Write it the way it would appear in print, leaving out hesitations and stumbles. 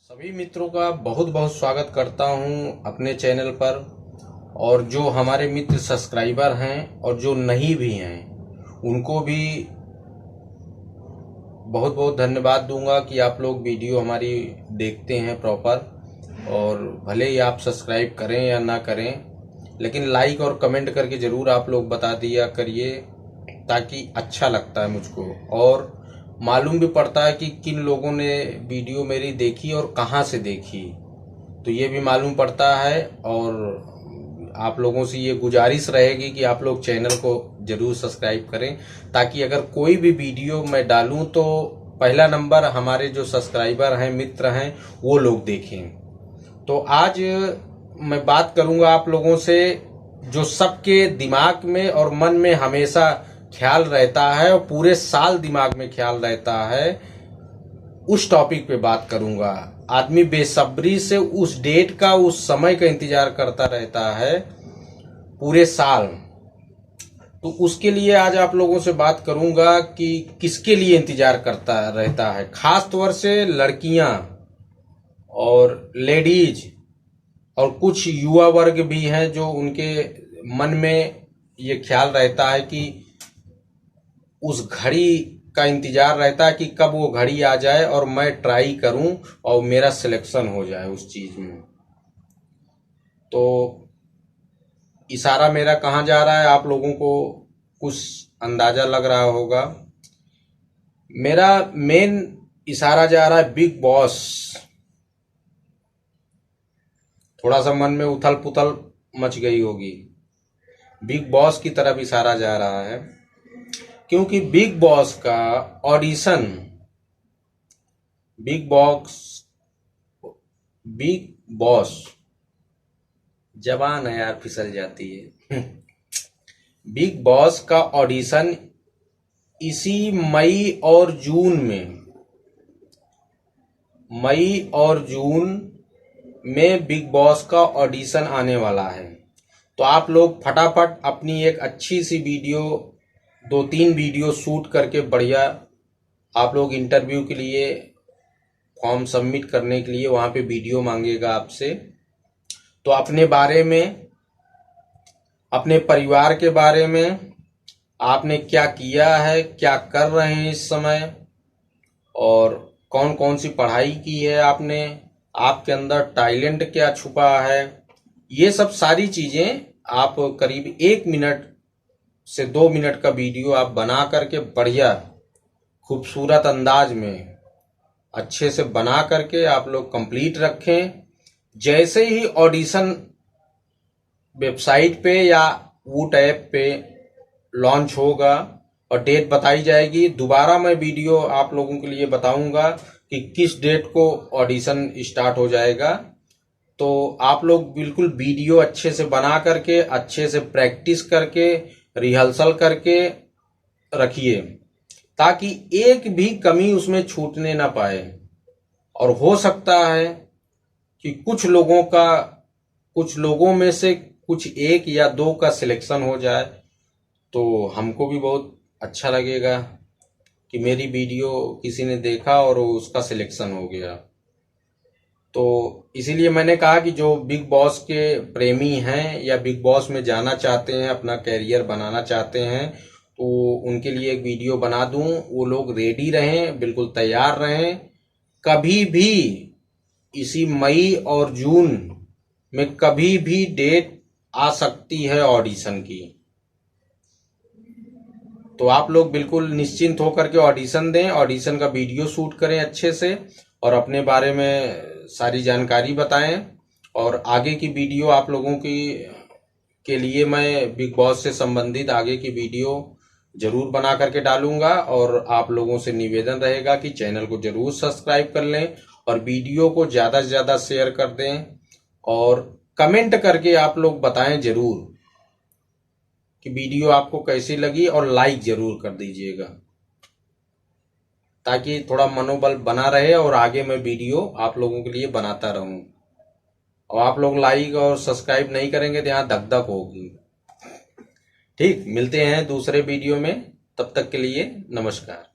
सभी मित्रों का बहुत बहुत स्वागत करता हूं अपने चैनल पर। और जो हमारे मित्र सब्सक्राइबर हैं और जो नहीं भी हैं उनको भी बहुत बहुत धन्यवाद दूंगा कि आप लोग वीडियो हमारी देखते हैं प्रॉपर। और भले ही आप सब्सक्राइब करें या ना करें, लेकिन लाइक और कमेंट करके ज़रूर आप लोग बता दिया करिए, ताकि अच्छा लगता है मुझको और मालूम भी पड़ता है कि किन लोगों ने वीडियो मेरी देखी और कहाँ से देखी, तो ये भी मालूम पड़ता है। और आप लोगों से ये गुजारिश रहेगी कि आप लोग चैनल को जरूर सब्सक्राइब करें, ताकि अगर कोई भी वीडियो मैं डालूं तो पहला नंबर हमारे जो सब्सक्राइबर हैं, मित्र हैं, वो लोग देखें। तो आज मैं बात करूंगा आप लोगों से जो सबके दिमाग में और मन में हमेशा ख्याल रहता है और पूरे साल दिमाग में ख्याल रहता है, उस टॉपिक पे बात करूंगा। आदमी बेसब्री से उस डेट का, उस समय का इंतजार करता रहता है पूरे साल। तो उसके लिए आज आप लोगों से बात करूंगा कि किसके लिए इंतजार करता रहता है। खास तौर से लड़कियां और लेडीज और कुछ युवा वर्ग भी हैं जो उनके मन में ये ख्याल रहता है कि उस घड़ी का इंतजार रहता है कि कब वो घड़ी आ जाए और मैं ट्राई करूं और मेरा सिलेक्शन हो जाए उस चीज में। तो इशारा मेरा कहाँ जा रहा है आप लोगों को कुछ अंदाजा लग रहा होगा। मेरा मेन इशारा जा रहा है बिग बॉस। थोड़ा सा मन में उथल पुथल मच गई होगी। बिग बॉस की तरफ इशारा जा रहा है, क्योंकि बिग बॉस का ऑडिशन, बिग बॉस जबान है यार, फिसल जाती है। बिग बॉस का ऑडिशन इसी मई और जून में बिग बॉस का ऑडिशन आने वाला है। तो आप लोग फटाफट अपनी एक अच्छी सी वीडियो, 2-3 वीडियो शूट करके बढ़िया, आप लोग इंटरव्यू के लिए फॉर्म सबमिट करने के लिए वहाँ पे वीडियो मांगेगा आपसे। तो अपने बारे में, अपने परिवार के बारे में, आपने क्या किया है, क्या कर रहे हैं इस समय, और कौन कौन सी पढ़ाई की है आपने, आपके अंदर टैलेंट क्या छुपा है, ये सब सारी चीजें आप करीब 1 मिनट से 2 मिनट का वीडियो आप बना करके बढ़िया खूबसूरत अंदाज में अच्छे से बना करके आप लोग कंप्लीट रखें। जैसे ही ऑडिशन वेबसाइट पे या वूट ऐप पे लॉन्च होगा और डेट बताई जाएगी, दोबारा मैं वीडियो आप लोगों के लिए बताऊंगा कि किस डेट को ऑडिशन स्टार्ट हो जाएगा। तो आप लोग बिल्कुल वीडियो अच्छे से बना करके, अच्छे से प्रैक्टिस करके, रिहर्सल करके रखिए, ताकि एक भी कमी उसमें छूटने ना पाए। और हो सकता है कि कुछ लोगों में से कुछ 1 या 2 का सिलेक्शन हो जाए, तो हमको भी बहुत अच्छा लगेगा कि मेरी वीडियो किसी ने देखा और उसका सिलेक्शन हो गया। तो इसीलिए मैंने कहा कि जो बिग बॉस के प्रेमी हैं या बिग बॉस में जाना चाहते हैं, अपना कैरियर बनाना चाहते हैं, तो उनके लिए एक वीडियो बना दूं। वो लोग रेडी रहें, बिल्कुल तैयार रहें। कभी भी इसी मई और जून में कभी भी डेट आ सकती है ऑडिशन की। तो आप लोग बिल्कुल निश्चिंत होकर के ऑडिशन दें, ऑडिशन का वीडियो शूट करें अच्छे से और अपने बारे में सारी जानकारी बताएं। और आगे की वीडियो आप लोगों की के लिए मैं बिग बॉस से संबंधित आगे की वीडियो जरूर बना करके डालूंगा। और आप लोगों से निवेदन रहेगा कि चैनल को जरूर सब्सक्राइब कर लें और वीडियो को ज़्यादा से ज़्यादा शेयर कर दें। और कमेंट करके आप लोग बताएं जरूर कि वीडियो आपको कैसी लगी, और लाइक जरूर कर दीजिएगा, ताकि थोड़ा मनोबल बना रहे और आगे मैं वीडियो आप लोगों के लिए बनाता रहूं। और आप लोग लाइक और सब्सक्राइब नहीं करेंगे तो यहाँ धक धक होगी। ठीक, मिलते हैं दूसरे वीडियो में, तब तक के लिए नमस्कार।